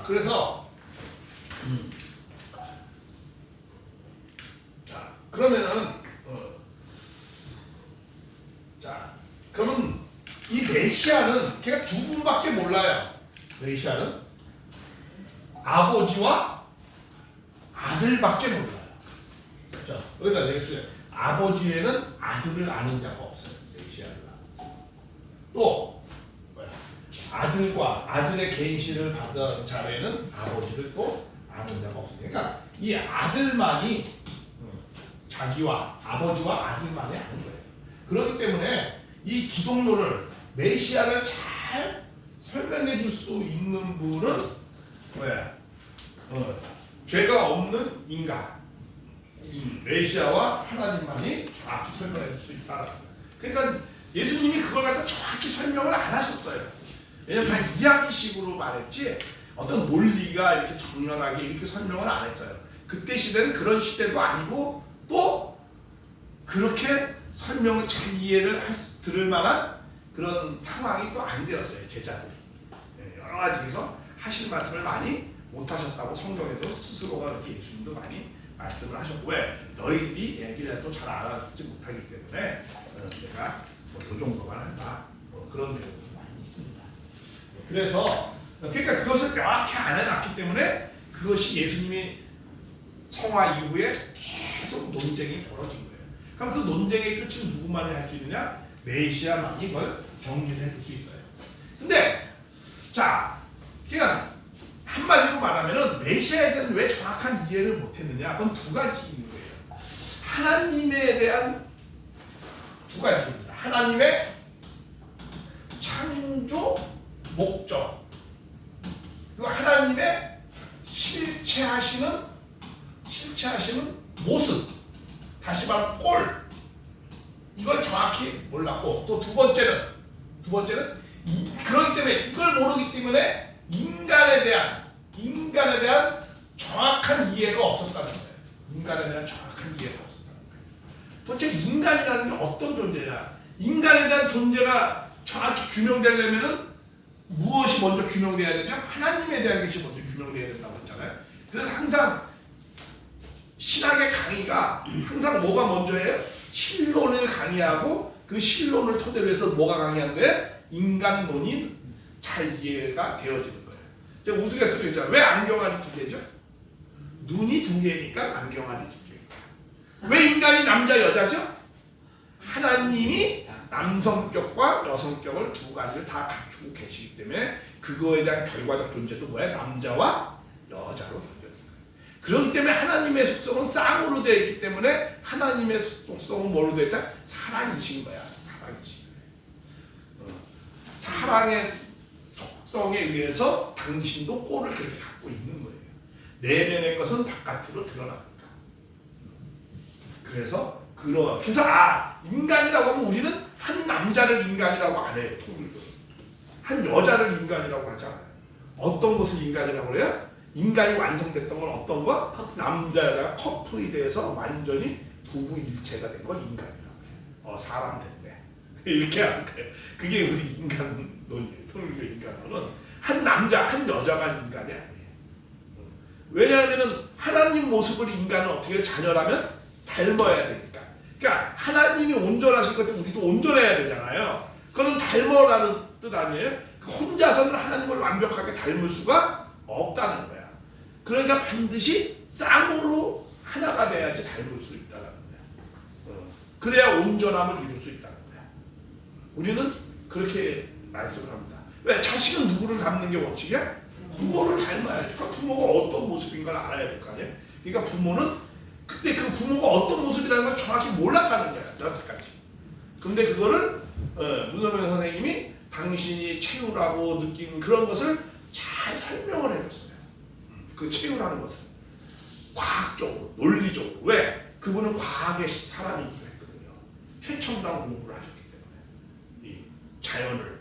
자, 그래서 자, 그러면은 자, 그러면 이 메시아는 걔가 두 분밖에 몰라요. 메시아는 아버지와 아들밖에 몰라요. 자, 여기다 내겠어요. 아버지에는 아들을 아는 자가 없어요. 메시아를. 또 아들과 아들의 계시를 받은 자에는 아버지를 또 아는 자가 없어요. 그러니까 이 아들만이 자기와 아버지와 아들만이 아는 거예요. 그렇기 때문에 이 기독론을 메시아를 잘 설명해 줄 수 있는 분은 죄가 없는 인간 메시아와 하나님만이 정확히 설명해 줄 수 있다는 거예요. 그러니까 예수님이 그걸 갖다 정확히 설명을 안 하셨어요. 왜냐면 다 이야기식으로 말했지 어떤 논리가 이렇게 정연하게 이렇게 설명을 안 했어요. 그때 시대는 그런 시대도 아니고 또 그렇게 설명을 잘 이해를 들을 만한 그런 상황이 또 안 되었어요. 제자들이 여러 가지에서 하실 말씀을 많이 못 하셨다고 성경에도 스스로가 그렇게 예수님도 많이 말씀을 하셨고 왜 너희들이 얘기를 해도 잘 알아듣지 못하기 때문에 내가 이 정도만 한다 그런 내용도 많이 있습니다. 그래서 그러니까 그것을 명확히 안 해놨기 때문에 그것이 예수님이 성화 이후에 계속 논쟁이 벌어진 거예요. 그럼 그 논쟁의 끝은 누구만이 할 수 있느냐? 메시아만이 이걸 정리를 해줄 수 있어요. 근데 자, 그러니까 한마디로 말하면은 메시아에 대한 왜 정확한 이해를 못했느냐? 그건 두 가지인 거예요. 하나님에 대한 두 가지입니다. 하나님의 창조 목적 그리고 하나님의 실체하시는 모습 다시 말하면 꼴 이걸 정확히 몰랐고 또 두 번째는 그렇기 때문에 이걸 모르기 때문에 인간에 대한 정확한 이해가 없었다는 거예요. 인간에 대한 정확한 이해가 없었다는 거예요. 도대체 인간이라는 게 어떤 존재냐? 인간에 대한 존재가 정확히 규명되려면은 무엇이 먼저 규명돼야 되죠? 하나님에 대한 것이 먼저 규명돼야 된다고 했잖아요. 그래서 항상 신학의 강의가 항상 뭐가 먼저예요? 신론을 강의하고 그 신론을 토대로 해서 뭐가 강의하는데 인간론이 잘 이해가 되어지는 거예요. 제가 우스갯소리 했잖아요. 왜 안경알이 두 개죠? 눈이 두 개니까 안경알이 두 개예요. 왜 인간이 남자 여자죠? 하나님이 남성격과 여성격을 두 가지를 다 갖추고 계시기 때문에 그거에 대한 결과적 존재도 뭐야? 남자와 여자로 존재합니다. 그렇기 때문에 하나님의 속성은 쌍으로 되어 있기 때문에 하나님의 속성은 뭐로 되어 있다? 사랑이신 거야. 사랑이신 거야. 사랑의 속성에 의해서 당신도 꼴을 그렇게 갖고 있는 거예요. 내면의 것은 바깥으로 드러납니다. 그래서 인간이라고 하면 우리는 한 남자를 인간이라고 안 해요. 통일로. 한 여자를 인간이라고 하지 않아요. 어떤 것을 인간이라고 해요? 인간이 완성됐던 건 어떤 거? 남자 여자가 커플이 돼서 완전히 부부일체가 된 걸 인간이라고 해요. 사람 됐네. 이렇게 하는 거예요. 그게 우리 인간론이에요. 통일교 인간론은 한 남자 한 여자만 인간이 아니에요. 왜냐하면 하나님 모습을 인간은 어떻게 자녀라면 닮아야 되니까. 그러니까 하나님이 온전하신 것 같으면 우리도 온전해야 되잖아요. 그거는 닮아라는 뜻 아니에요? 혼자서는 하나님을 완벽하게 닮을 수가 없다는 거야. 그러니까 반드시 쌍으로 하나가 돼야지 닮을 수 있다는 거야. 그래야 온전함을 이룰 수 있다는 거야. 우리는 그렇게 말씀을 합니다. 왜? 자식은 누구를 닮는 게 원칙이야? 부모를 닮아야지. 그러니까 부모가 어떤 모습인 걸 알아야 될 거 아니야? 그러니까 부모는 그때 그 부모가 어떤 모습이라는 걸 정확히 몰랐다는 거야. 여태까지. 근데 그거를 문선명 선생님이 당신이 채우라고 느낀 그런 것을 잘 설명을 해줬어요. 그 채우라는 것을 과학적으로, 논리적으로. 왜? 그분은 과학의 사람이기도 했거든요. 최첨단 공부를 하셨기 때문에 이 자연을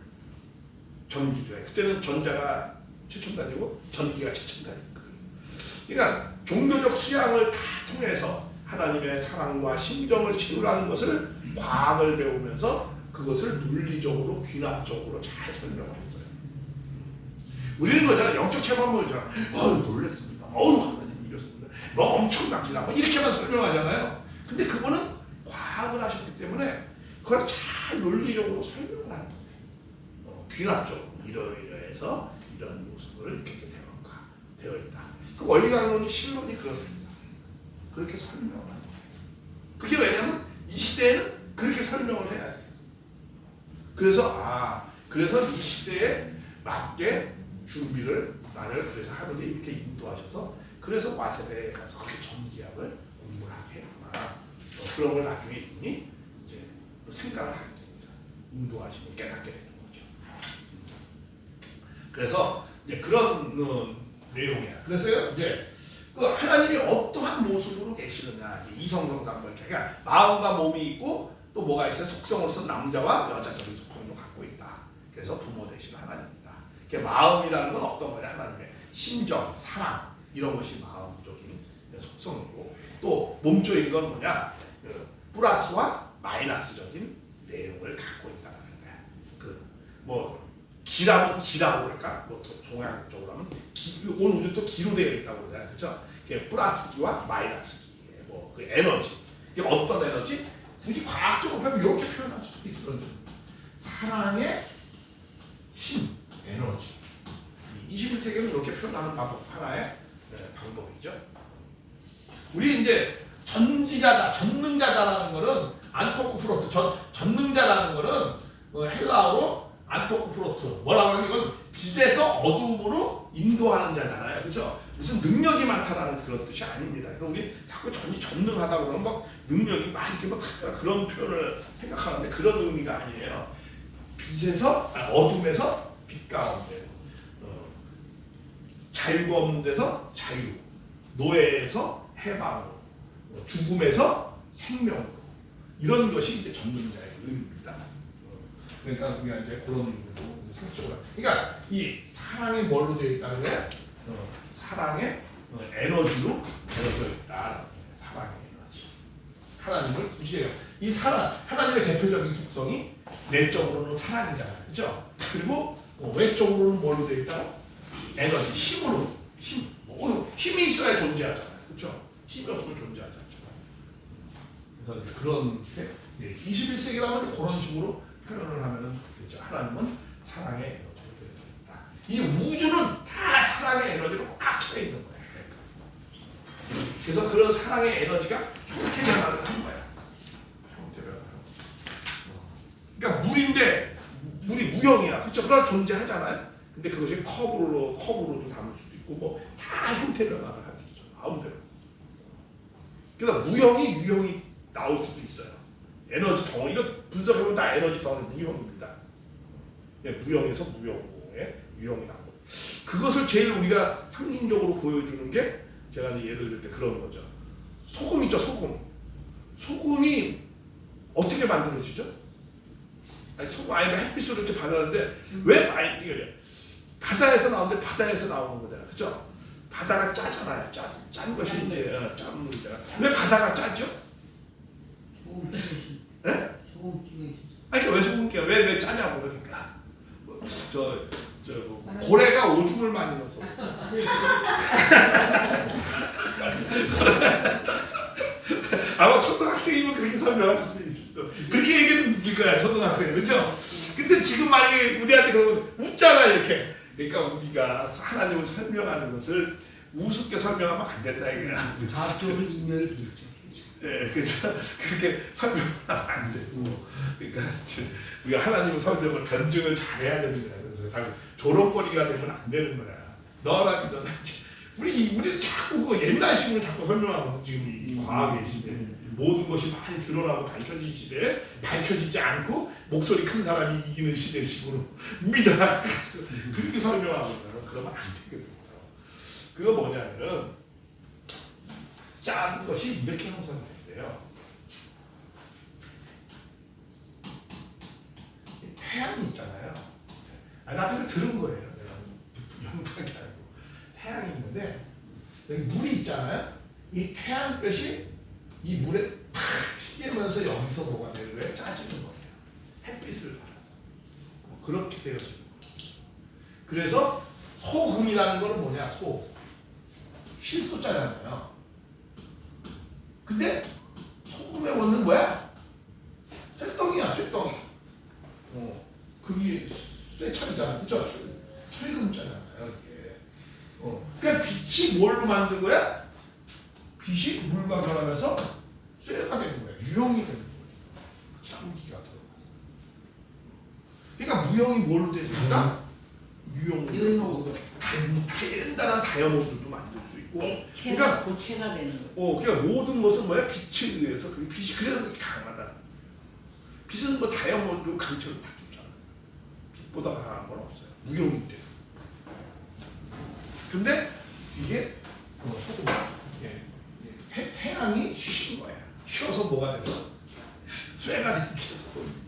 전기도 해. 그때는 전자가 최첨단이고 전기가 최첨단이거든요. 그러니까 종교적 수양을 다 통해서 하나님의 사랑과 심정을 채우라는 것을 과학을 배우면서 그것을 논리적으로 귀납적으로 잘 설명을 했어요. 우리는 거잖아. 영적 체험만 보잖아. 놀랬습니다. 하나님 이렇습니다. 엄청납니다. 이렇게만 설명하잖아요. 근데 그거는 과학을 하셨기 때문에 그걸 잘 논리적으로 설명을 하는 거예요. 귀납적으로 이러이러해서 이런 모습을 이렇게 되어 있다. 그 원리강론이 실론이 그렇습니다. 그렇게 설명을 하는 거예요. 그게 왜냐면 이 시대에는 그렇게 설명을 해야 돼요. 그래서 이 시대에 맞게 준비를 나를 그래서 하느님 이렇게 인도하셔서 그래서 와세대에 가서 그렇게 전기학을 공부를 하게 하나 그런 걸 나중에 이분이 이제 생각을 하게 됩니다. 인도하시고 깨닫게 되는 거죠. 그래서 이제 그런 내용이야. 그래서 이제 그 하나님이 어떠한 모습으로 계시느냐 이성성상을 그러니까 마음과 몸이 있고 또 뭐가 있어요? 속성으로서 남자와 여자적인 속성도 갖고 있다. 그래서 부모 되시는 하나님입니다. 마음이라는 건 어떤 거냐? 하나님의 심정, 사랑 이런 것이 마음적인 속성이고 또 몸적인 건 뭐냐? 플러스와 마이너스적인 내용을 갖고 있다는 거야. 기라고 그럴까? 종양적으로 하면 온 우주 또 기로 되어 있다고 그러잖아요. 그렇죠? 플러스기와 마이너스기, 그 에너지. 이게 어떤 에너지? 굳이 과학적으로 하면 이렇게 표현할 수도 있어요. 사랑의 힘, 에너지. 21세기는 이렇게 표현하는 방법 하나의 방법이죠. 우리 이제 전능자다라는 거는 안토쿠프로스, 전능자라는 거는 헬라어로 안토쿠프로스 뭐라고 하면 이건 빛에서 어둠으로 인도하는 자잖아요. 그렇죠? 무슨 능력이 많다라는 그런 뜻이 아닙니다. 그래서 우리 자꾸 전능하다 그러면 막 능력이 막 이렇게 막 그런 표현을 생각하는데 그런 의미가 아니에요. 어둠에서 빛 가운데, 자유가 없는 데서 자유, 노예에서 해방으로, 죽음에서 생명으로 이런 것이 이제 전능자의 의미입니다. 그러니까 우리가 이제 그런 의미로 상식적으로. 그러니까 이 사랑이 뭘로 되어 있다는 거예요? 사랑의 에너지로 되어져 있다. 사랑의 에너지. 하나님을 구시해요. 이 사랑, 하나님의 대표적인 속성이 내적으로는 사랑이잖아요. 그렇죠? 그리고 외적으로는 뭘로 되어 있다? 에너지, 힘으로. 힘이 있어야 존재하잖아요. 그렇죠? 힘이 없으면 존재하지 않잖아요. 그래서 이제 그런 21세기라면 그런 식으로 표현을 하면은 되죠. 하나님은 사랑의 에너지로 되어 있다. 이 우주는 다 사랑의 에너지로 꽉 차 있는 거예요. 그래서 그런 사랑의 에너지가 형태 변화를 하는 거야. 형태 변화. 그러니까 물이 무형이야. 그렇죠? 그런 존재하잖아요. 근데 그것이 컵으로도 담을 수도 있고 다 형태 변화를 하죠. 마음대로. 그래서 무형이 유형이 나올 수도 있어요. 에너지 덩어리, 이거 분석해보면 다 에너지 덩어리 무형입니다. 무형에서 무형의 유형이 나고 그것을 제일 우리가 상징적으로 보여주는 게 제가 이제 예를 들 때 그런 거죠. 소금 있죠, 소금. 소금이 어떻게 만들어지죠? 소금 아니면 햇빛으로 이렇게 받았는데 이게 바다에서 나오는데 바다에서 나오는 거잖아요, 그렇죠? 바다가 짜잖아요, 짠 것이 이제 짠 물이잖아. 왜 바다가 짜죠? 네? 아니 왜 소금기야? 왜 짜냐고 그러니까. 고래가 오줌을 많이 넣어서. 아마 초등학생이면 그렇게 설명할 수도 있어. 그렇게 얘기해도 웃길 거야, 초등학생. 그렇죠? 근데 지금 만약에 우리한테 그러면 웃잖아, 이렇게. 그러니까 우리가 하나님을 설명하는 것을 우습게 설명하면 안 된다, 이거야. 다쪽은 인명이 되죠. 네, 그렇죠. 그렇게 설명하면 안 되고. 그러니까 우리가 하나님의 설명을 변증을 잘해야 됩니다. 그래서 자꾸 조롱거리가 되면 안 되는 거야. 너나 믿어라. 우리도 자꾸 그 옛날식으로 자꾸 설명하고 지금 이 과학의 시대 모든 것이 많이 드러나고 밝혀진 시대에 밝혀지지 않고 목소리 큰 사람이 이기는 시대식으로 믿어라. 그렇게 설명하고 그러면 안 되거든요. 그거 뭐냐면은 짠 것이 이렇게 형성되는데요. 태양이 있잖아요. 나도 들은 거예요. 내가 연구한 게 아니고 태양이 있는데 여기 물이 있잖아요. 이 태양볕이 이 물에 팍 튀기면서 여기서 녹아내는 거예요. 짜지는 거예요. 햇빛을 받아서 그렇게 되어지는 거예요. 그래서 소금이라는 거는 뭐냐? 실소자잖아요. 근데 소금의 원은 뭐야? 쇠덩이야, 쇠덩이. 그게 쇠철이잖아, 그죠? 철금자잖아요, 이게. 그러니까 빛이 뭘로 만든 거야? 빛이 물과 결합해서 쇠가 되는 거야, 유형이 되는 거야. 쌍기가 들어갔어. 그러니까 무형이 뭘로 됐습니까? 유형으로. 단단한 다이아몬드도 만들 수 있고. 액체가 고체가 되는 거. 그러니까 모든 것은 뭐야? 빛에 의해서 그 빛이 그래서 그렇게 강하다. 빛은 뭐 다이아몬드 강철을 다 줬잖아. 빛보다 강한 건 없어요. 무용인데. 근데 이게 소금. 태양이 쉬는 거야. 쉬어서 뭐가 돼서 쇠가 되게 해서 보입니다.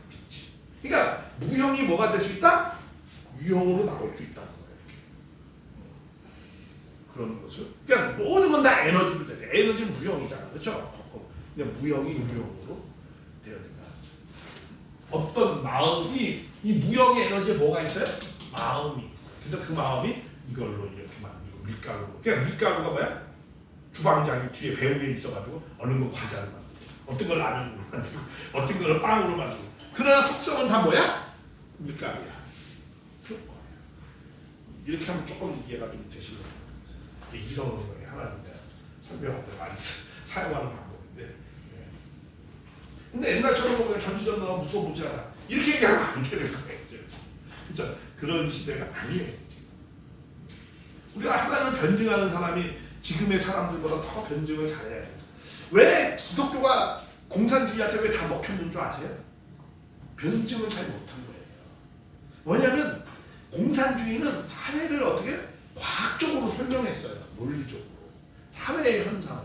빛이. 그러니까 무형이 뭐가 될 수 있다? 유형으로 나올 수 있다는 거예요. 이렇게. 그런 것을. 그러니까 모든 건 다 에너지로 돼. 에너지는 무형이잖아, 그렇죠? 근데 무형이 유형으로 되어야 된다. 어떤 마음이 이 무형의 에너지에 뭐가 있어요? 마음이. 그래서 그 마음이 이걸로 이렇게 만들고 밀가루로. 그러니까 밀가루가 뭐야? 주방장이 뒤에 배우에 있어가지고 어느 거 과자를 만들고, 어떤 걸 라면으로 만들고, 어떤 걸 빵으로 만들고. 그러나 속성은 다 뭐야? 밀가루야. 그런 거예요. 이렇게 하면 조금 이해가 좀 되시려고 합니다. 이성으로의 하나님의 설명할 때 많이 사용하는 방법인데. 근데 옛날처럼 그냥 전지전능하고 무서워보지 않아. 이렇게 얘기하면 안 되는 거예요. 그렇죠? 그런 시대가 아니에요. 우리가 하나님을 변증하는 사람이 지금의 사람들보다 더 변증을 잘해야 돼요. 왜 기독교가 공산주의한테 왜 다 먹혔는 줄 아세요? 변증을 잘 못한 거예요. 뭐냐면 공산주의는 사회를 어떻게 과학적으로 설명했어요. 논리적으로. 사회의 현상을.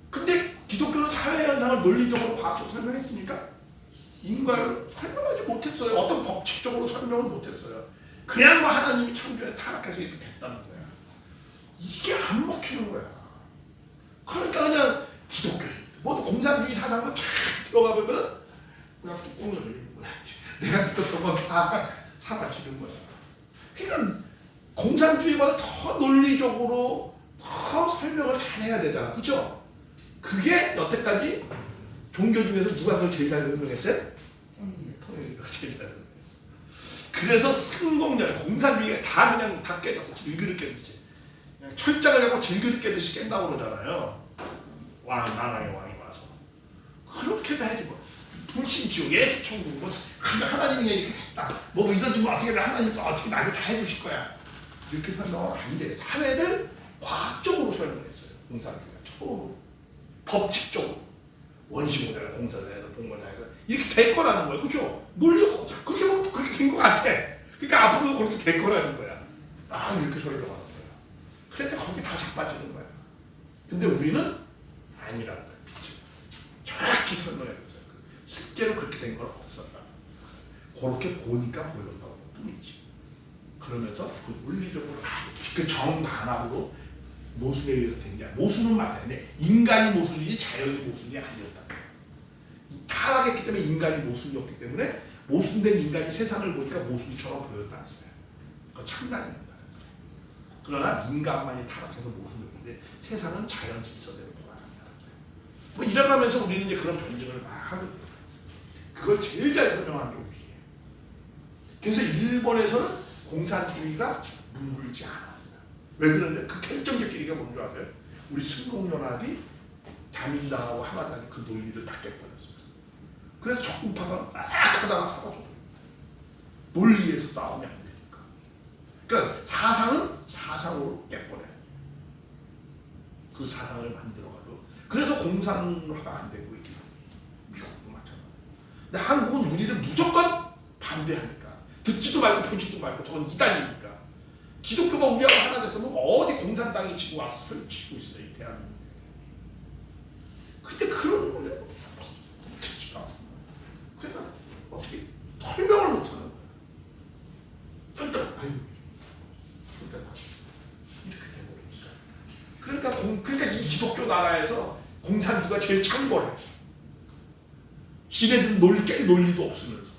근데 기독교는 사회의 현상을 논리적으로 과학적으로 설명했습니까? 인간을 설명하지 못했어요. 어떤 법칙적으로 설명을 못했어요. 그냥 뭐 하나님이 창조에 타락해서 이렇게 됐다는 거야. 이게 안 먹히는 거야. 그러니까 그냥 기독교, 뭐 공산주의 사상을 쫙 들어가 보면은 그냥 뚜껑을 열리는 거야. 내가 믿었던 건 다 사라지는 거야. 그러니까 공산주의보다 더 논리적으로 더 설명을 잘해야 되잖아, 그렇죠? 그게 여태까지 종교 중에서 누가 그걸 제일 잘 설명했어요? 통일교가 제일 잘 설명했어. 그래서 승공열, 공산주의가 다 그냥 다 깨졌어. 질그릇 깨듯이. 그냥 철장을 갖고 질그릇 깨듯이 깬다고 그러잖아요. 나라의 왕이 와서. 그렇게 해야지 뭐. 불신지옥, 예수천국, 뭐 하나님이 이렇게 됐다. 뭐 이러지 뭐 어떻게 하나님도 어떻게 나를 다 해주실 거야. 이렇게 설명은 안 돼. 사회를 과학적으로 설명했어요. 공산주의가 처음으로. 법칙적으로. 원시모델, 공사사에서 봉건사에서 이렇게 될 거라는 거예요. 그렇죠? 논리가 그렇게 보면 그렇게 된 것 같아. 그러니까 앞으로도 그렇게 될 거라는 거야. 이렇게 설명하는 거야. 그런데 거기 다 자빠지는 거야. 근데 우리는 아니라는 거야. 정확히 설명해줬어요. 실제로 그렇게 된 건 없었다. 그렇게 보니까 보였다고 뿐이지. 그러면서 그 논리적으로 그 정반합으로 모순에 의해서 된 게 아니야. 모순은 맞아요. 근데 인간이 모순이지 자연이 모순이 아니었다. 타락했기 때문에 인간이 모순이었기 때문에 모순된 인간이 세상을 보니까 모순처럼 보였다는 거예요. 그건 참난이었다. 그러나 인간만이 타락해서 모순이었는데 세상은 자연 질서대로 돌아간다는 거예요. 뭐 이래가면서 우리는 이제 그런 변증을 막 하거든요. 그걸 제일 잘 설명하는 게 우리예요. 그래서 일본에서는 공산주의가 물들지 않았어요. 왜 그러냐? 그 결정적 계기가 뭔지 아세요? 우리 승공연합이 자민당하고 하마당이 그 논리를 다 깨버렸어요. 그래서 적군파가 막 하다가 사라져버려요. 논리에서 싸우면 안 되니까. 그러니까 사상은 사상으로 깨버려요. 그 사상을 만들어가지고. 그래서 공산화가 안 되고 이렇게. 미국도 마찬가지고. 근데 한국은 우리를 무조건 반대하니까. 듣지도 말고 보지도 말고 저건 이단이니까. 기독교가 우리하고 하나 됐으면 어디 공산당이 지고 와서 설치고 있어요, 이 대한민국에. 근데 그런 거를 듣지도 않고. 그러니까 어떻게 설명을 못하는 거야. 일단 이렇게 돼버리니까. 그러니까 이 기독교 나라에서 공산주의가 제일 창궐해. 지네들 깰 논리도 없으면서.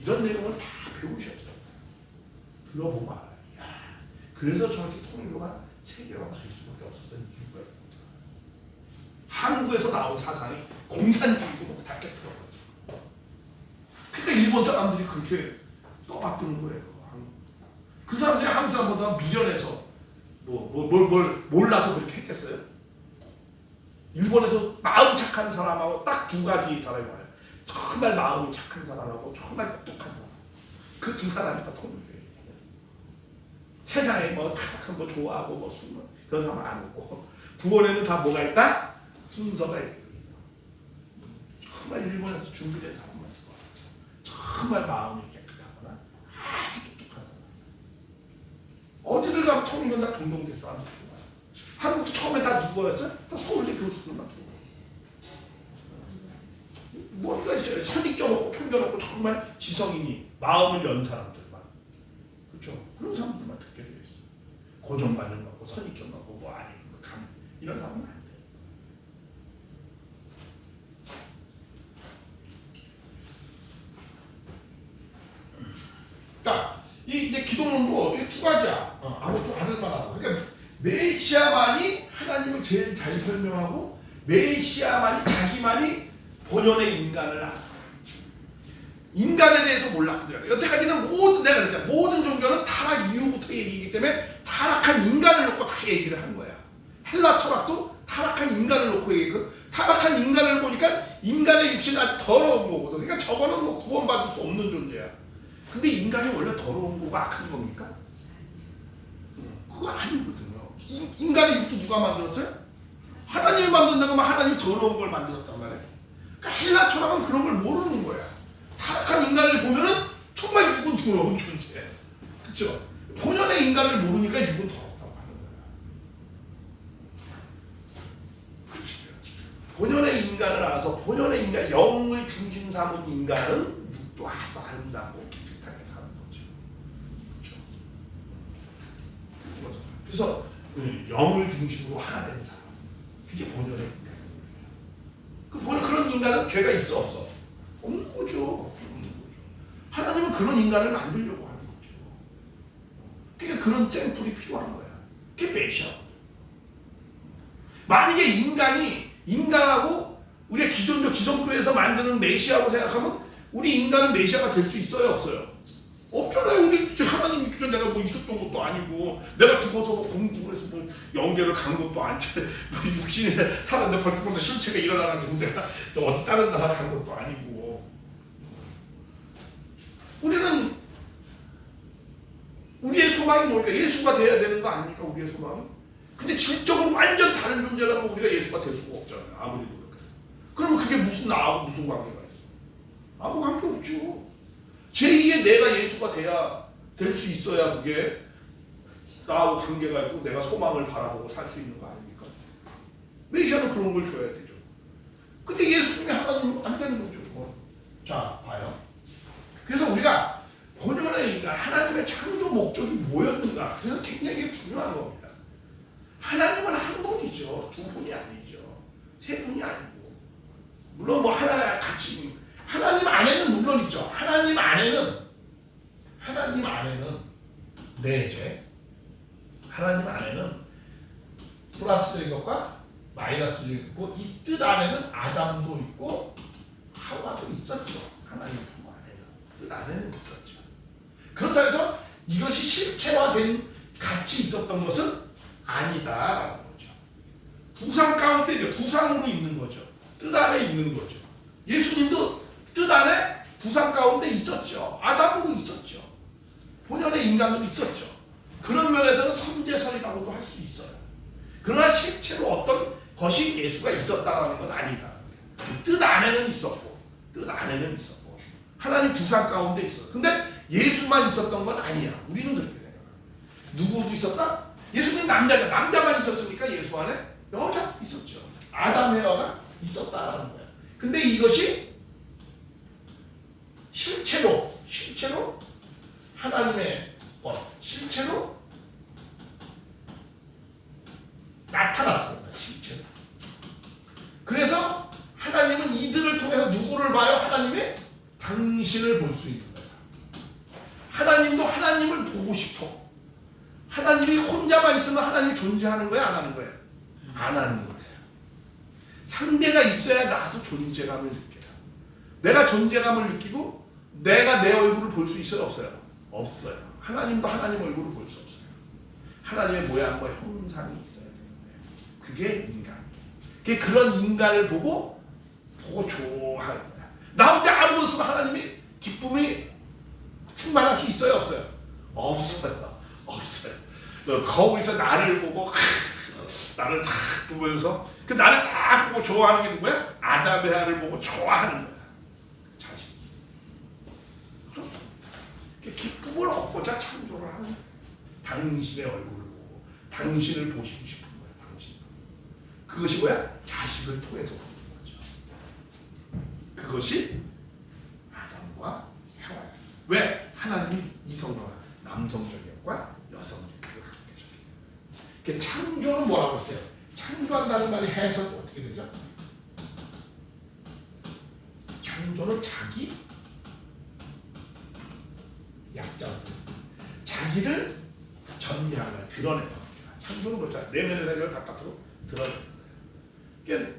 이런 내용을 다 배우셔야 돼요. 들어보면 알아요. 야, 그래서 저렇게 통일교가 세계화가 될 수밖에 없었던 이유가 있구나. 한국에서 나온 사상이 공산주의고 다 깼더라고요. 그러니까 일본 사람들이 그렇게 떠받드는 거예요. 그 사람들이 한국 사람보다 미련해서 뭘 몰라서 그렇게 했겠어요? 일본에서 마음 착한 사람하고 딱 두 가지 사람이 와요. 정말 마음이 착한 사람하고 정말 똑똑한 사람. 그 두 사람이 다 통일돼요. 세상에 뭐 타락한 거 좋아하고 뭐 숨은 그런 사람 안 오고 구원에는 다 뭐가 있다? 순서가 있거든요. 정말 일본에서 준비된 사람만 들어왔어요. 정말 마음이 깨끗하거나 아주 똑똑한 사람. 어디를 가면 통일은 다 동동대 사람들. 한국도 처음에 다 누구였어요? 다 서울대 교수들만 쓰고. 뭔가 있어요. 선입견 없고 편견 없고 정말 지성인이 마음을 연 사람들만. 그렇죠? 그런 사람들만 듣게 되어 있어요. 고정관념 갖고 선입견 갖고 뭐 아니고 감 이런 사람은 안 돼요. 그러니까 이제 기독론도 이게 두 가지야. 아무튼 아들만 하고. 그러니까 메시아만이 하나님을 제일 잘 설명하고 메시아만이 자기만이 본연의 인간을 알아. 인간에 대해서 몰랐거든요. 여태까지는 내가 그랬잖아. 모든 종교는 타락 이후부터 얘기이기 때문에 타락한 인간을 놓고 다 얘기를 한 거야. 헬라 철학도 타락한 인간을 놓고 얘기했고 타락한 인간을 보니까 인간의 육신이 아주 더러운 거거든. 그러니까 저거는 뭐 구원받을 수 없는 존재야. 근데 인간이 원래 더러운 거고 악한 겁니까? 그거 아니거든요. 인간의 육도 누가 만들었어요? 하나님이 만든다고 하면 하나님이 더러운 걸 만들었단 말이에요. 그러니까 헬라 철학은 그런 걸 모르는 거야. 타락한 인간을 보면은 정말 육은 더러운 존재야. 그렇죠? 본연의 인간을 모르니까 육은 더럽다고 하는 거야. 그렇죠? 본연의 인간을 알아서 본연의 인간, 영을 중심 삼은 인간은 육도 아주 아름답고 깨끗하게 사는 거죠. 그렇죠? 그래서 영을 중심으로 하나 된 사람, 그게 본연의 인간이에요. 그런 인간은 죄가 있어 없어? 없는 거죠. 하나님은 그런 인간을 만들려고 하는 거죠. 그러니까 그런 샘플이 필요한 거야. 그게 메시아. 만약에 인간하고 우리가 기존적 기성교회에서 만드는 메시아라고 생각하면 우리 인간은 메시아가 될 수 있어요, 없어요? 없잖아요. 우리 하나님 믿기 전에 내가 뭐 있었던 것도 아니고 내가 죽어서 뭐 공부를 해서 뭐 연계를 간 것도 아니고 육신이 살았는데 벌떡벌떡 실체가 일어나가지고 내가 어디 다른 나라 간 것도 아니고 우리는 우리의 소망이 뭡니까? 예수가 돼야 되는 거 아닙니까? 우리의 소망이? 근데 질적으로 완전 다른 존재라면 우리가 예수가 될 수가 없잖아요. 아무리 노력해도. 그러면 그게 무슨 나하고 무슨 관계가 있어? 아무 관계 없죠. 제2의 내가 예수가 돼야 될 수 있어야 그게 나하고 관계가 있고 내가 소망을 바라보고 살 수 있는 거 아닙니까? 메시아는 그런 걸 줘야 되죠. 근데 예수님이 하나님 안 되는 거죠. 자, 봐요. 그래서 우리가 본연의 인간, 하나님의 창조 목적이 뭐였는가? 그래서 굉장히 중요한 겁니다. 하나님은 한 분이죠. 두 분이 아니죠. 세 분이 아니고. 물론 뭐 하나 같이 하나님 안에는 물론 있죠. 하나님 안에는 내재. 하나님 안에는 플러스적인 것과 마이너스적인 것 있고 이 뜻 안에는 아담도 있고 하와도 있었죠. 하나님 품 안에는. 뜻 안에는 있었죠. 그렇다고 해서 이것이 실체화된 같이 있었던 것은 아니다라는 거죠. 부상 가운데 부상으로 있는 거죠. 뜻 안에 있는 거죠. 예수님도 뜻 안에 부상 가운데 있었죠. 아담으로 있었죠. 본연의 인간으로 있었죠. 그런 면에서는 선제설이라고도 할 수 있어요. 그러나 실제로 어떤 것이 예수가 있었다라는 건 아니다. 뜻 안에는 있었고, 뜻 안에는 있었고, 하나님 부상 가운데 있어. 근데 예수만 있었던 건 아니야. 우리는 그렇게 생각합니다. 누구도 있었다? 예수님 남자만 있었으니까 예수 안에 여자도 있었죠. 아담 헤와가 있었다라는 거야. 근데 이것이 실체로 하나님의 실체로 나타났다. 실체로. 그래서 하나님은 이들을 통해서 누구를 봐요? 하나님의 당신을 볼 수 있는 거야. 하나님도 하나님을 보고 싶어. 하나님이 혼자만 있으면 하나님이 존재하는 거야, 안 하는 거야? 안 하는 거예요. 상대가 있어야 나도 존재감을 느껴요. 내가 존재감을 느끼고 내가 내 얼굴을 볼 수 있어요, 없어요? 없어요. 하나님도 하나님 얼굴을 볼 수 없어요. 하나님의 모양과 형상이 있어야 되는 거예요. 그게 인간이에요. 그게 그런 인간을 보고 좋아하는 거야. 나 혼자 아무것도 없으면 하나님이 기쁨이 충만할 수 있어요, 없어요? 없어요. 없어요. 거기서 나를 보고 나를 딱 보면서 그 나를 딱 보고 좋아하는 게 누구야? 아담의 아를 보고 좋아하는 거야. 자식. 그럼 기쁨을 얻고자 창조를 하는 거야. 당신의 얼굴을 보고 당신을 보시고 싶은 거야. 당신. 그것이 뭐야? 자식을 통해서 보는 거죠. 그것이 아담과 하와였어. 왜? 하나님이 이성과 남성적이었과 여성적이었고 그게 창조는 뭐라고 했어요? 창조한다는 말이 해석이 어떻게 되죠? 창조는 자기 약자가 썼어요. 자기를 전개하는 거야. 드러내는 거야. 창조는 그렇잖아. 내면의 세계를 바깥으로 드러내는 거야. 그러니까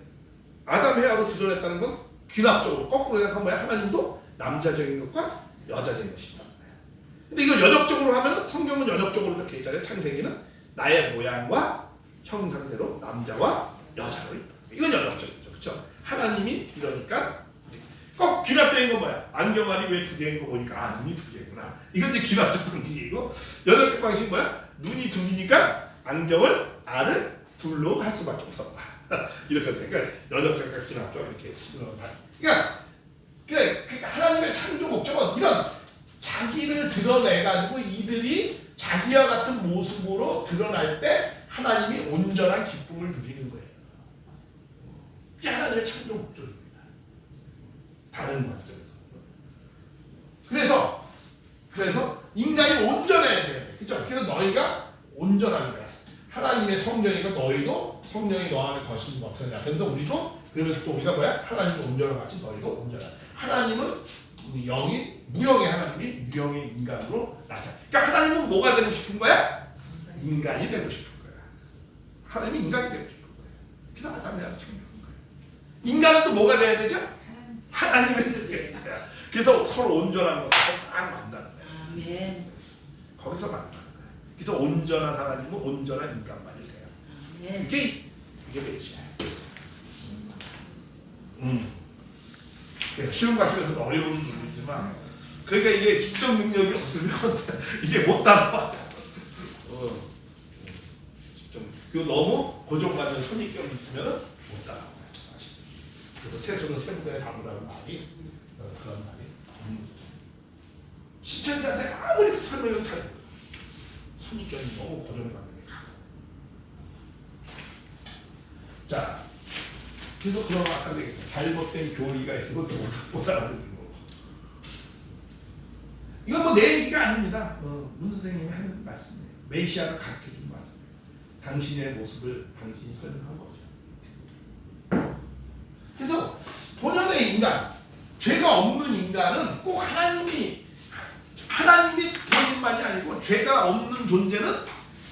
아담 해하로 드러냈다는 건 귀납적으로 거꾸로 생각하면 뭐야? 하나님도 남자적인 것과 여자적인 것이 있다. 근데 이걸 연역적으로 하면 성경은 연역적으로 이렇게 있잖아요. 창세기는 나의 모양과 형상대로 남자와 여자로 있다. 이건 연역적이죠. 그렇죠? 하나님이 이러니까 꼭 귀납적인 건 뭐야? 안경알이 왜 두 개인 거 보니까 눈이 두 개구나. 이건 이제 귀납적 방식이고 연역적 방식은 뭐야? 눈이 두 개니까 안경을 알을 둘로 할 수밖에 없었다. 이렇게 되니까 연역적과 귀납적 이렇게 그러니까 하나님의 창조 목적은 이런 자기를 드러내가지고 이들이 자기와 같은 모습으로 드러날 때 하나님이 온전한 기쁨을 누리는 거예요. 이게 하나님의 창조 목적입니다. 다른 관점에서. 그래서 인간이 온전해야 돼. 그렇죠? 그래서 너희가 온전한 거야. 하나님의 성령이고 너희도 성령이 너 안에 거시는 거 없으냐. 그래서 우리도 그러면서 또 우리가 뭐야? 하나님도 온전한 같이 너희도 온전한. 하나님은 영이 무영의 하나님이 유영의 인간으로 나타나. 그러니까 하나님은 뭐가 되고 싶은 거야? 인간이 되고 싶은 거야. 하나님이 인간이 되고 싶은 거야. 그래서 아담이 아주 창조한 거야. 인간은 또 뭐가 돼야 되죠? 하나님이 되는 거야. 그래서 서로 온전한 것으로 딱 만나는 거야. 아멘. 거기서 만나는 거야. 그래서 온전한 하나님은 온전한 인간만이 돼요. 아멘. 그게 메시아예요. 쉬운 같으면서 어려운 부분이지만 그러니까 이게 직접 능력이 없으면 이게 못 따라와. 직접 그 너무 고정받는 선입견이 있으면 못 따라와요. 사실. 그래서 세수는 세부대에 담으라는 말이 그런 말이. 신천지한테 아무리 설명해도 잘 모르요. 선입견이 너무 고정받는 게 강해요. 자. 그래서 그런 아까 잘못된 교리가 있으면 못 알아듣는 거고. 이건 뭐 내 얘기가 아닙니다. 문 선생님이 하는 말씀이에요. 메시아가 가르쳐준 말씀이에요. 당신의 모습을 당신이 설명한 거죠. 그래서 본연의 인간, 죄가 없는 인간은 꼭 하나님이 본인만이 아니고 죄가 없는 존재는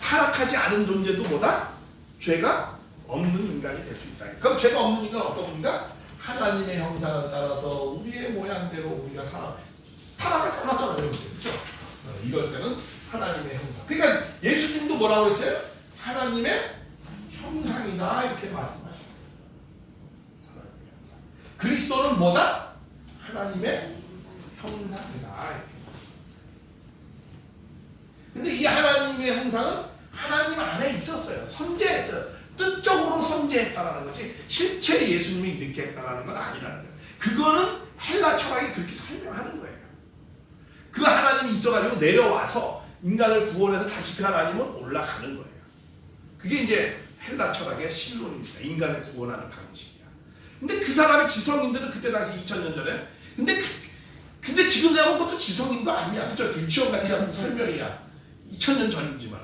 타락하지 않은 존재도 보다 죄가 없는 인간이 될 수 있다. 그럼 죄가 없는 인간은 어떤 분인가? 하나님의 형상을 따라서 우리의 모양대로 우리가 살아. 타락을 떠났잖아요. 그렇죠? 이럴 때는 하나님의 형상. 그러니까 예수님도 뭐라고 했어요? 하나님의 형상이다 이렇게 말씀하십니다. 하나님의 형상. 그리스도는 뭐다? 하나님의 형상이다. 이렇게. 근데 이 하나님의 형상은 하나님 안에 있었어요. 선재했어요. 뜻적으로 선재했다라는 거지 실제 예수님이 이렇게 했다라는 건 아니라는 거예요. 그거는 헬라 철학이 그렇게 설명하는 거예요. 그 하나님이 있어가지고 내려와서 인간을 구원해서 다시 그 하나님은 올라가는 거예요. 그게 이제 헬라 철학의 신론입니다. 인간을 구원하는 방식이야. 근데 그 사람의 지성인들은 그때 당시 2000년 전에 근데 지금 내가 본 것도 지성인도 아니야. 그죠? 유치원 같이 하는 설명이야. 2000년 전이지만.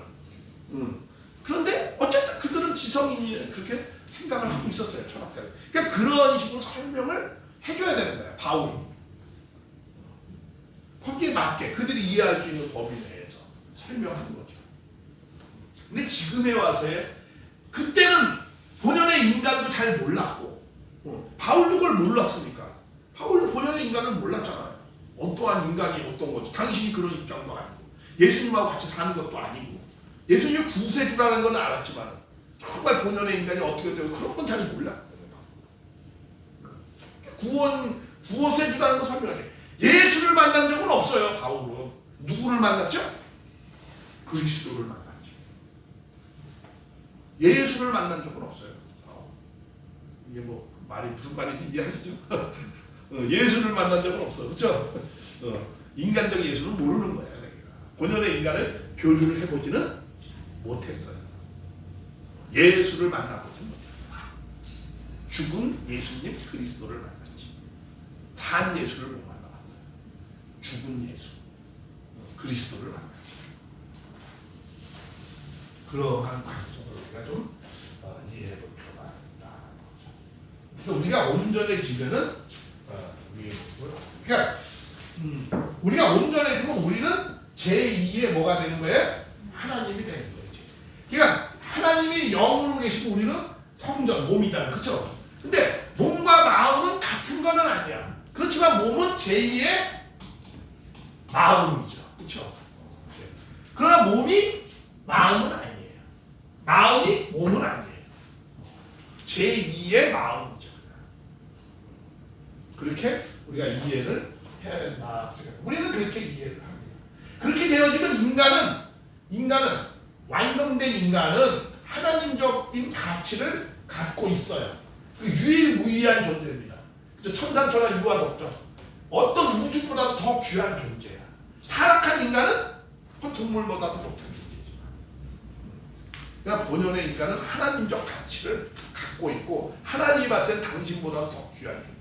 그런데 어쨌든 그들은 지성인이 그렇게 생각을 하고 있었어요. 철학자들. 그러니까 그런 식으로 설명을 해줘야 되는 거야. 바울이. 거기에 맞게 그들이 이해할 수 있는 범위 내에서 설명하는 거죠. 근데 지금에 와서의 그때는 본연의 인간도 잘 몰랐고 바울도 그걸 몰랐으니까 바울도 본연의 인간을 몰랐잖아요. 어떠한 인간이 어떤 거지. 당신이 그런 입장도 아니고 예수님하고 같이 사는 것도 아니고 예수님이 구세주라는 건 알았지만 정말 본연의 인간이 어떻게 되고 그런 건 잘 몰랐어요. 구세주라는 거 설명하지. 예수를 만난 적은 없어요. 바울은 누구를 만났죠? 그리스도를 만났죠. 예수를 만난 적은 없어요. 이게 뭐 말이 무슨 말인지 이해하시죠? 예수를 만난 적은 없어, 그렇죠? 인간적 예수는 모르는 거야. 본연의 인간을 교류를 해보지는 못했어요. 예수를 만나보지 못했어요. 죽은 예수님 그리스도를 만났지. 산 예수를 못 만나봤어요. 죽은 예수 그리스도를 만났죠. 그러한 관점으로 우리가 좀 이해해 볼 필요가 있다. 그래서 우리가 온전해지면은 그러니까 우리가 온전해지면 우리는 제2의 뭐가 되는 거예요? 하나님이 되는 거예요. 그러니까 하나님이 영으로 계시고 우리는 성전, 몸이잖아요. 그렇죠? 근데 몸과 마음은 같은 거는 아니야. 그렇지만 몸은 제2의 마음이죠. 그렇죠? 그러나 몸이 마음은 아니에요. 마음이 몸은 아니에요. 제2의 마음이죠. 그렇게 우리가 이해를 해야 된다. 우리는 그렇게 이해를 합니다. 그렇게 되어지면 인간은 완성된 인간은 하나님적인 가치를 갖고 있어요. 그 유일무이한 존재입니다. 천상천하 이루와 없죠. 어떤 우주보다도 더 귀한 존재야. 타락한 인간은 동물보다도 못한 존재지만, 그러나 본연의 인간은 하나님적 가치를 갖고 있고 하나님이 봤을 때 당신보다 더 귀한 존재야.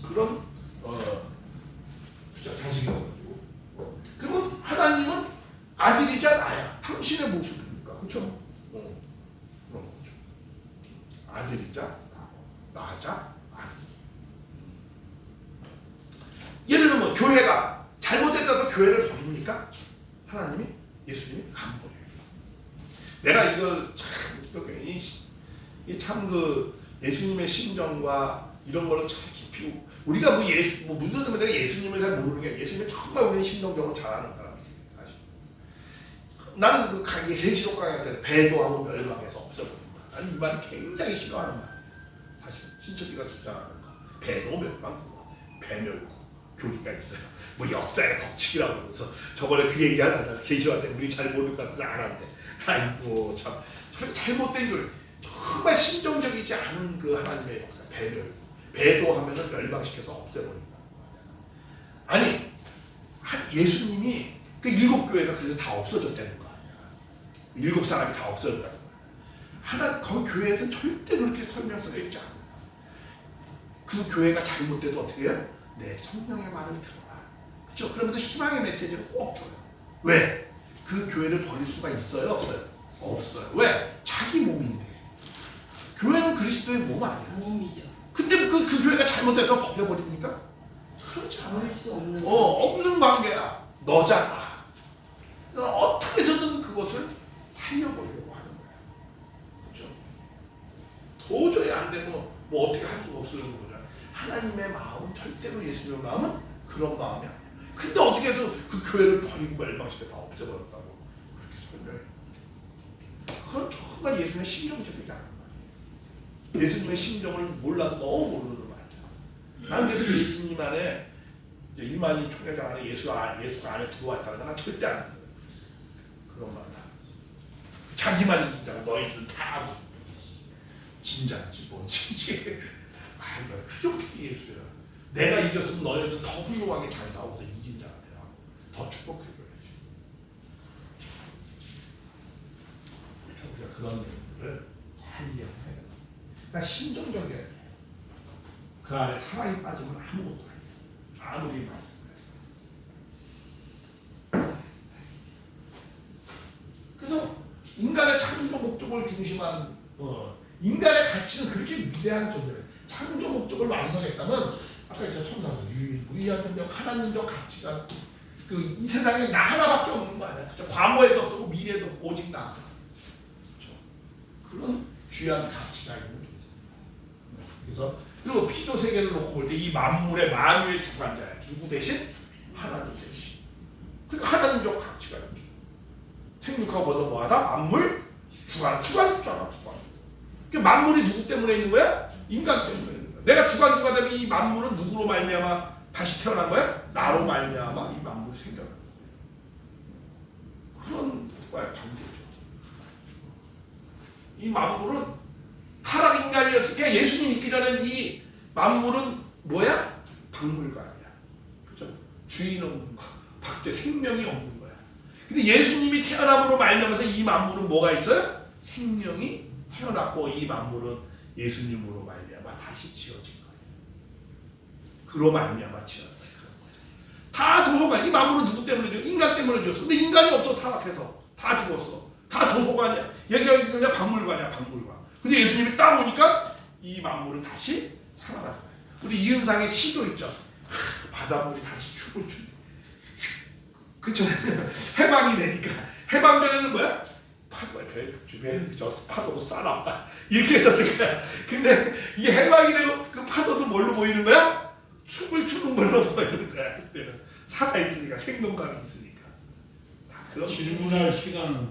그런 그죠 자식이어가지고 그리고 하나님은 아들이자 나야. 당신의 모습입니까? 그렇죠? 그런 거죠. 아들이자 나자 아들. 예를 들면 교회가 잘못했다고 교회를 버립니까? 하나님이? 예수님이 안 버려요. 내가 이걸 참 예수님의 심정과 이런 거를 참 깊이 우리가 무슨 때문에 내가 예수님을 잘 모르는 게 예수님이 정말 우리는 신동경을 잘하는 사람이에요. 사실 나는 그 계시록 강의 때 배도하고 멸망해서 없어버린다. 나는 이 말이 굉장히 싫어하는 말이에요. 사실 신천지가 주장하는 거 배도 멸망, 배멸구 교리가 있어요. 뭐 역사의 법칙이라고 그러면서 저번에 그 얘기 하다가 계시록 때 우리 잘 모르는 것 같아서 안 하는데 아이고 참 저렇게 잘못된 교리 정말 신정적이지 않은 그 하나님의 역사 배멸구. 배도하면은 멸망시켜서 없애버린다. 아니 예수님이 그 7교회가 그래서 다 없어졌다는 거 아니야. 7사람이 다 없어졌다는 거야. 그 교회에서는 절대 그렇게 설명서가 있지 않아. 그 교회가 잘못돼도 어떻게 해요? 네, 성령의 말을 들어라. 그렇죠? 그러면서 희망의 메시지를 꼭 줘요. 왜? 그 교회를 버릴 수가 있어요? 없어요? 없어요. 왜? 자기 몸인데. 교회는 그리스도의 몸 아니야. 몸이죠. 근데 그 교회가 잘못돼서 버려버립니까? 그렇지 않아요. 수 없는 없는 관계야. 너잖아. 어떻게 해서든 그것을 살려보려고 하는 거야. 그렇죠? 도저히 안 되면 뭐 어떻게 할 수가 없어요. 하나님의 마음, 절대로 예수님의 마음은 그런 마음이 아니야. 근데 어떻게 해도 그 교회를 버리고 멸망시켜 다 없애버렸다고 그렇게 설명해. 그건 정말 예수님의 심정적이지 않은 예수님의 심정을 몰라도 너무 모르는 말이야. 난 그래서 예수님 안에 이만희 총회장 안에 예수가 안에 들어왔다는 건 난 절대 안 믿어요. 그런 말을 하면서 자기만 이기자고 너희들은 다 진짜인지 뭔지 그게 어떻게 예수야. 내가 이겼으면 너희들은 더 훌륭하게 잘 싸워서 이긴 자가 되라고 더 축복해줘야지. 우리가 그런 것들을 잘 이해해야 돼. 그러니까 신정적이어야 돼. 그 안에 사랑이 빠지면 아무것도 아니야. 아무리 말씀을 해도. 그래서 인간의 창조 목적을 중심한 인간의 가치는 그렇게 위대한 존재예요. 창조 목적을 완성했다면 아까 저 천사도 유일무이한 하나님적 가치가 그 이 세상에 나 하나밖에 없는 거 아니야. 그렇죠? 과거에도 없고 미래에도 없고 오직 나. 그렇죠? 그런 귀한 가치가 있는 존재. 그래서 그리고 피조 세계를 놓고 볼 때 이 만물의 만유의 주관자야. 누구 대신? 하나님 대신. 그러니까 하나님적 가치가 있죠. 생육하고 뭐든 뭐하다 만물 주관자라 주관. 그러니까 만물이 누구 때문에 있는 거야? 인간 때문에 있는 거야. 내가 주관주가 되면 이 만물은 누구로 말미암아 다시 태어난 거야? 나로 말미암아 이 만물이 생겨난 거야. 그런 것과의 관계죠. 이 만물은 타락 인간이었으니까 예수님 있기 전에 이 만물은 뭐야? 박물관이야. 그죠? 주인 없는 거, 박제 생명이 없는 거야. 근데 예수님이 태어남으로 말미암아서 이 만물은 뭐가 있어요? 생명이 태어났고 이 만물은 예수님으로 말미암아 다시 지어진 거예요. 그로 말미암아 지었다. 다 도서관. 이 만물은 누구 때문에 지었어? 인간 때문에 지었어. 근데 인간이 없어. 타락해서 다 죽었어. 다 도서관이야. 여기가 그냥 박물관이야. 박물관. 근데 예수님이 딱 오니까 이 만물은 다시 살아난 거예요. 우리 이은상의 시도 있죠. 바닷물이 다시 춤을 추네. 그쵸? 해방이 되니까. 해방 전에는 뭐야? 파도가 주변에 저 파도로 싸놨다. 이렇게 했었을 거야. 근데 이 해방이 되고 그 파도도 뭘로 보이는 거야? 춤을 추는 걸로 보이는 거야. 그때는 살아있으니까 생동감이 있으니까. 그런 질문할 시간은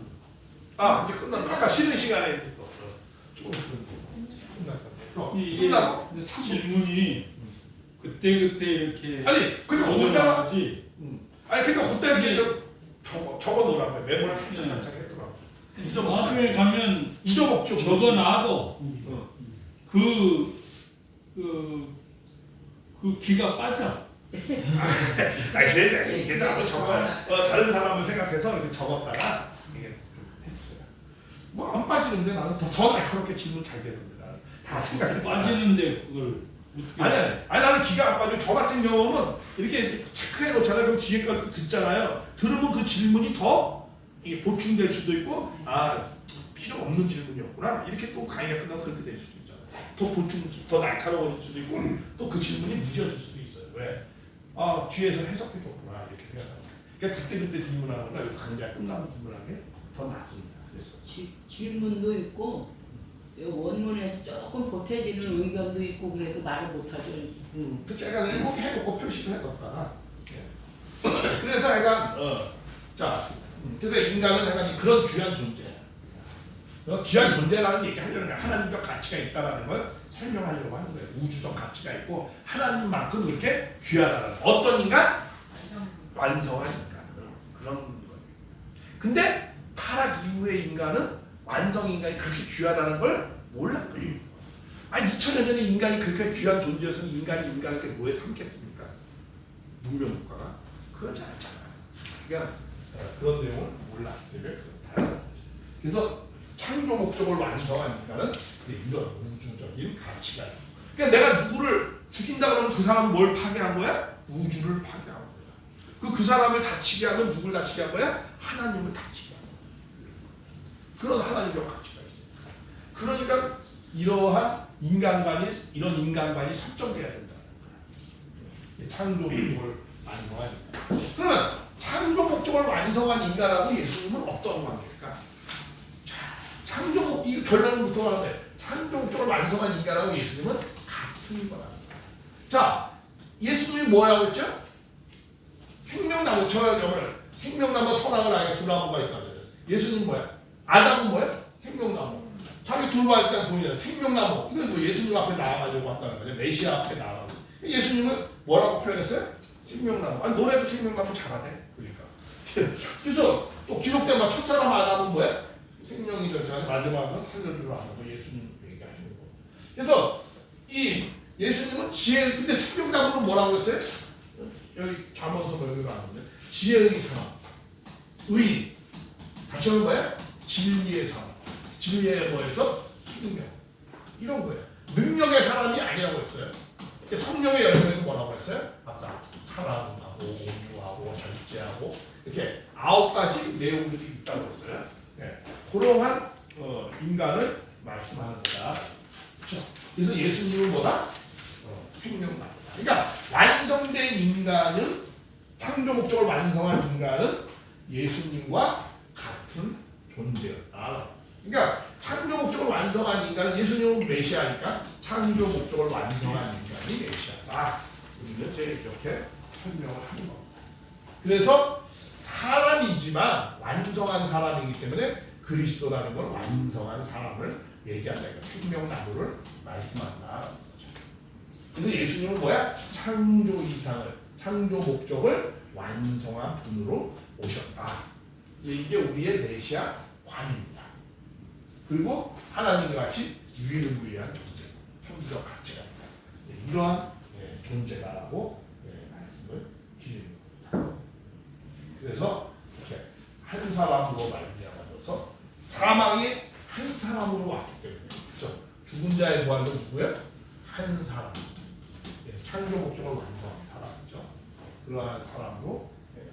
이제 끝났나? 아까 쉬는 시간에 조금 이게 끝나고 질문이 그때 이렇게 아니 그러니까 거기다가 하지. 아니 그러니까 그때 이렇게 적어 놓으란 거야. 메모를 살짝 했더라고. 나중에 가면 잊어먹죠. 적어놔도 그 기가 빠져. 그래 이게 나도 적어 다른 사람을 생각해서 이렇게 적었다가 이게 해주세요. 뭐 안 빠지는데 나는 더 날카롭게 질문 잘 되는데 나는 다 생각해. 빠지는데 그걸 어떻게? 아니 나는 기가 안 빠져. 저 같은 경우는 이렇게 체크해 놓잖아요. 그럼 뒤에 걸 듣잖아요. 들으면 그 질문이 더 이게 보충될 수도 있고 필요 없는 질문이었구나 이렇게 또 강의가 끝나면 그렇게 될 수도 있잖아요. 더 보충 더 날카로워질 수도 있고 또 그 질문이 늦어질 수도 있어요. 왜? 뒤에서 해석해 줬구나 이렇게 생각하면. 그러니까 그때 질문하거나 강의가 끝나면 질문하는 게 더 낫습니다. 그래서 질문도 있고 원문에서 조금 보태지는 의견도 있고 그래도 말을 못하죠. 그 제가 이렇게 해놓고 표시를 해뒀다가 그래서 약간 그래서 인간은 약간 그런 귀한 존재야. 귀한 존재라는 얘기 하려는 거야. 하나님적 가치가 있다라는 걸 설명하려고 하는 거예요. 우주적 가치가 있고 하나님만큼 그렇게 귀하다는 거. 어떤 인간? 완성한 인간. 그런 거예요. 근데 타락 이후의 인간은 완성 인간이 그렇게 귀하다는 걸 몰랐거든요. 2000년 전에 인간이 그렇게 귀한 존재였으면 인간을 이렇게 뭐에 삼겠습니까? 문명국가가? 그러지 않잖아요. 그러니까 그런 내용을 몰랐기 때문에 그렇다. 그래서 창조 목적을 완성한 인간은 이런 우주적인 가치가 있고. 그러니까 내가 누구를 죽인다 그러면 그 사람은 뭘 파괴한 거야? 우주를 파괴한 거야. 그 사람을 다치게 하면 누굴 다치게 한 거야? 하나님을 다치게 한 거야. 그런 하나님적 가치가 있어요. 그러니까 이러한 이런 인간관이 설정돼야 된다는 거야. 창조 목적을 완성한 인간. 그러면 창조 목적을 완성한 인간하고 예수님은 어떤 관계일까? 이거 결론부터 하는데 창조 목적을 완성한 인간하고 예수님은 같은 거라는 거야. 자, 예수님이 뭐라고 했죠? 생명나무, 생명나무 선악을 알게 두 나무가 있다고 했어요. 예수님 뭐야? 아담은 뭐야? 생명나무. 자기 둘과 일단 보이잖아요. 생명나무. 이건 뭐 예수님 앞에 나아가려고 한다는 거죠. 메시아 앞에 나아가고. 예수님은 뭐라고 표현했어요? 생명나무. 노래도 생명나무 잘하네. 그러니까. 그래서 또 기록된 첫사람 아담은 뭐야? 생명이 절정한 마지막으로 살려주러 하고 예수님 얘기하시는 거. 그래서 이 예수님은 지혜, 근데 생명나무는 뭐라고 했어요? 여기 잠언서 여기 나오는데 지혜의 사람, 의, 다시 한번 뭐야? 진리의 사람, 진리의 뭐에서 생명 이런 거예요. 능력의 사람이 아니라고 했어요. 성령의 열매는 뭐라고 했어요? 아까 사랑하고 온유하고 절제하고 이렇게 9가지 내용들이 있다고 했어요. 그러한 인간을 말씀하는 거다. 그렇죠? 그래서 예수님은 뭐다? 생명나무다. 그러니까 완성된 인간은 창조 목적을 완성한 인간은 예수님과 같은 존재였다. 그러니까 창조 목적을 완성한 인간은 예수님은 메시아니까 창조 목적을 완성한 인간이 메시아다. 우리는 이제 이렇게 설명을 하는 겁니다. 그래서 사람이지만 완성한 사람이기 때문에 그리스도라는 건 완성한 사람을 얘기한다. 그러니까 생명나무를 말씀한다. 그래서 예수님은 뭐야? 창조 이상을, 창조 목적을 완성한 분으로 오셨다. 이게 우리의 메시아 관입니다. 그리고 하나님과 같이 유일무이한 존재, 천부적 가치가 있다. 이러한 존재다라고 말씀을 드리는 겁니다. 그래서 이렇게 한 사람으로 말미암아서 사망이 한 사람으로 왔기 때문에 그렇죠. 죽은 자의 부활은 누구예요? 한 사람. 창조 목적을 완성한 사람이죠. 그러한 사람으로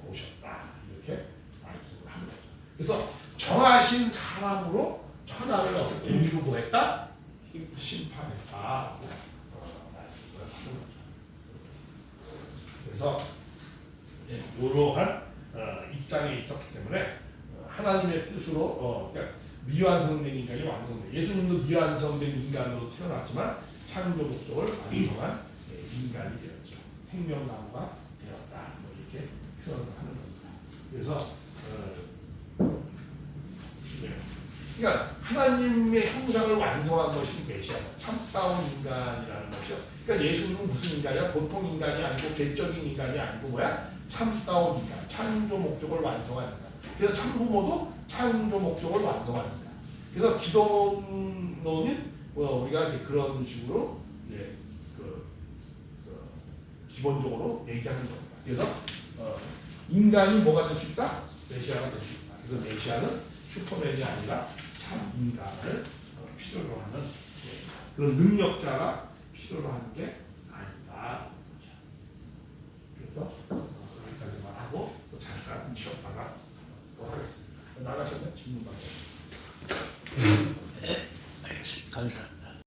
오셨다. 이렇게 말씀을 하는 거죠. 그래서 정하신 사람으로 천하를 어떻게 우리로 보냈다? 심판했다. 말씀을 하는 거죠. 그래서 이러한 입장에 있었기 때문에 하나님의 뜻으로 그러니까 미완성된 인간이 완성된 예수님도 미완성된 인간으로 태어났지만 창조 목적을 완성한 인간이 되었죠. 생명나무가 되었다. 뭐 이렇게 표현을 하는 겁니다. 그래서 그러니까 하나님의 형상을 완성한 것이 메시아다. 참다운 인간이라는 것이죠. 그러니까 예수님은 무슨 인간이야? 보통 인간이 아니고 괴적인 인간이 아니고 뭐야? 참다운 인간, 창조 목적을 완성한 인간. 그래서 참부모도 창조 목적을 완성한 인간. 그래서 기독론은 우리가 이제 그런 식으로 이제 기본적으로 얘기하는 겁니다. 그래서 인간이 뭐가 될 수 있다? 메시아가 될 수 있다. 그래서 메시아는 슈퍼맨이 아니라 참 인간을 필요로 하는 그런 능력자가 필요로 하는 게 아니다. 그래서 여기까지만 하고 또 잠깐 쉬었다가 또 하겠습니다. 나가셨네? 질문 받아요. 알겠습니다. 감사합니다.